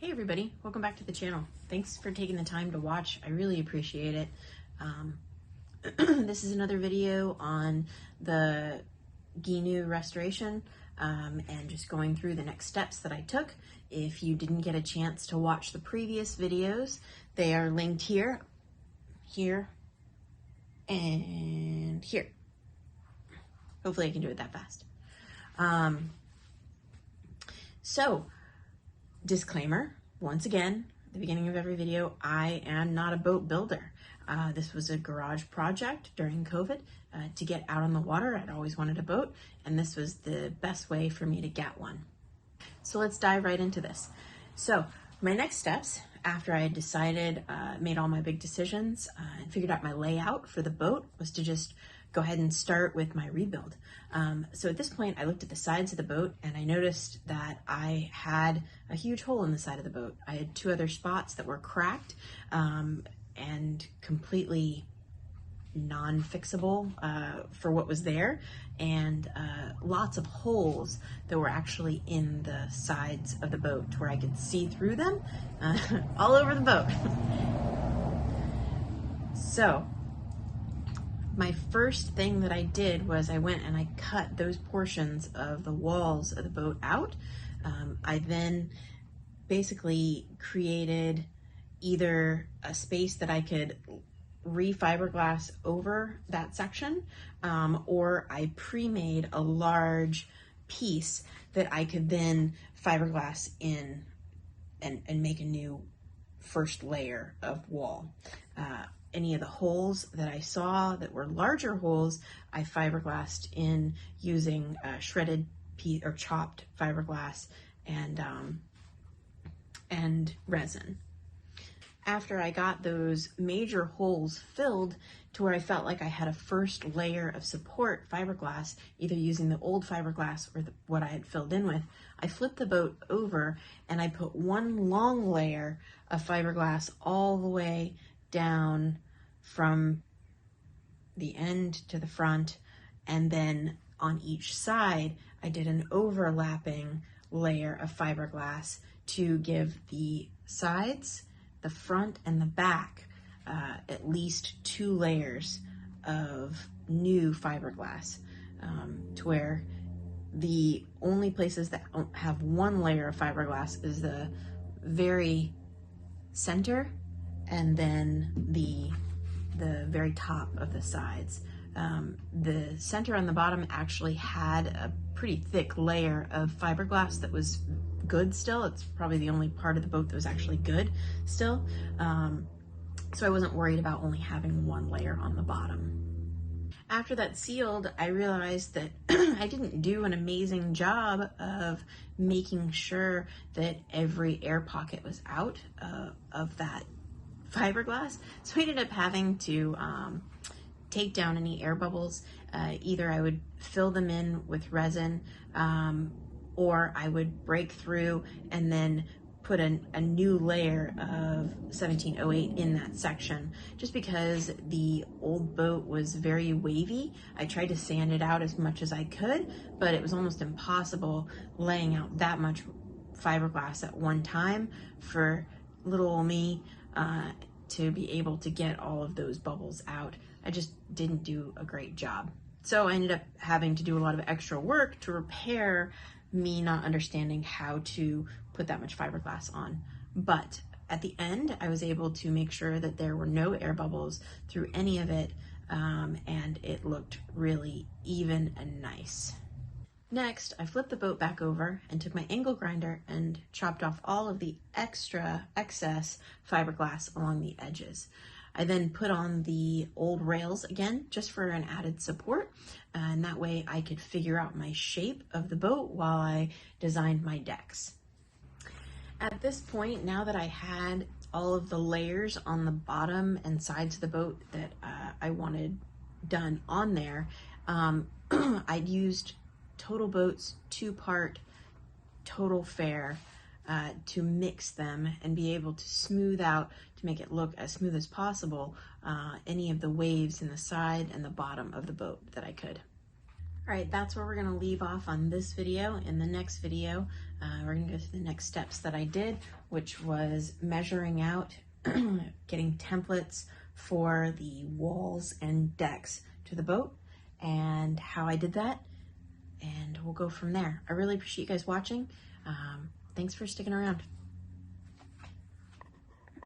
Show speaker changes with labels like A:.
A: Hey everybody, welcome back to the channel. Thanks for taking the time to watch. I really appreciate it. This is another video on the Gheenoe restoration and just going through the next steps that I took. If you didn't get a chance to watch the previous videos, they are linked here, here, and here. Hopefully I can do it that fast. So, disclaimer, once again, at the beginning of every video, I am not a boat builder. This was a garage project during COVID to get out on the water. I'd always wanted a boat, and this was the best way for me to get one. So let's dive right into this. So my next steps, after I had decided, made all my big decisions, and figured out my layout for the boat, was to just go ahead and start with my rebuild. So at this point, I looked at the sides of the boat and I noticed that I had a huge hole in the side of the boat. I had two other spots that were cracked and completely non-fixable for what was there, and lots of holes that were actually in the sides of the boat where I could see through them all over the boat. So my first thing that I did was I went and I cut those portions of the walls of the boat out. I then basically created either a space that I could re-fiberglass over that section, or I pre-made a large piece that I could then fiberglass in and make a new first layer of wall. Any of the holes that I saw that were larger holes, I fiberglassed in using shredded piece or chopped fiberglass and resin. After I got those major holes filled to where I felt like I had a first layer of support fiberglass, either using the old fiberglass or what I had filled in with, I flipped the boat over and I put one long layer of fiberglass all the way down from the end to the front, and then on each side I did an overlapping layer of fiberglass to give the sides, the front, and the back at least 2 layers of new fiberglass, to where the only places that have 1 layer of fiberglass is the very center and then the very top of the sides. The center and the bottom actually had a pretty thick layer of fiberglass that was good still. It's probably the only part of the boat that was actually good still. So I wasn't worried about only having 1 layer on the bottom. After that sealed, I realized that I didn't do an amazing job of making sure that every air pocket was out of that fiberglass. So I ended up having to take down any air bubbles. Either I would fill them in with resin, or I would break through and then put a new layer of 1708 in that section, just because the old boat was very wavy. I tried to sand it out as much as I could, but it was almost impossible laying out that much fiberglass at one time for little old me to be able to get all of those bubbles out. I just didn't do a great job. So I ended up having to do a lot of extra work to repair me not understanding how to put that much fiberglass on. But at the end, I was able to make sure that there were no air bubbles through any of it, and it looked really even and nice. Next, I flipped the boat back over and took my angle grinder and chopped off all of the excess fiberglass along the edges. I then put on the old rails again, just for an added support, and that way I could figure out my shape of the boat while I designed my decks. At this point, now that I had all of the layers on the bottom and sides of the boat that I wanted done on there, I'd used Total Boat's 2-part Total Fair to mix them and be able to smooth out, to make it look as smooth as possible, any of the waves in the side and the bottom of the boat that I could. All right, that's where we're gonna leave off on this video. In the next video, we're gonna go through the next steps that I did, which was measuring out, getting templates for the walls and decks to the boat, and how I did that, and we'll go from there. I really appreciate you guys watching. Thanks for sticking around.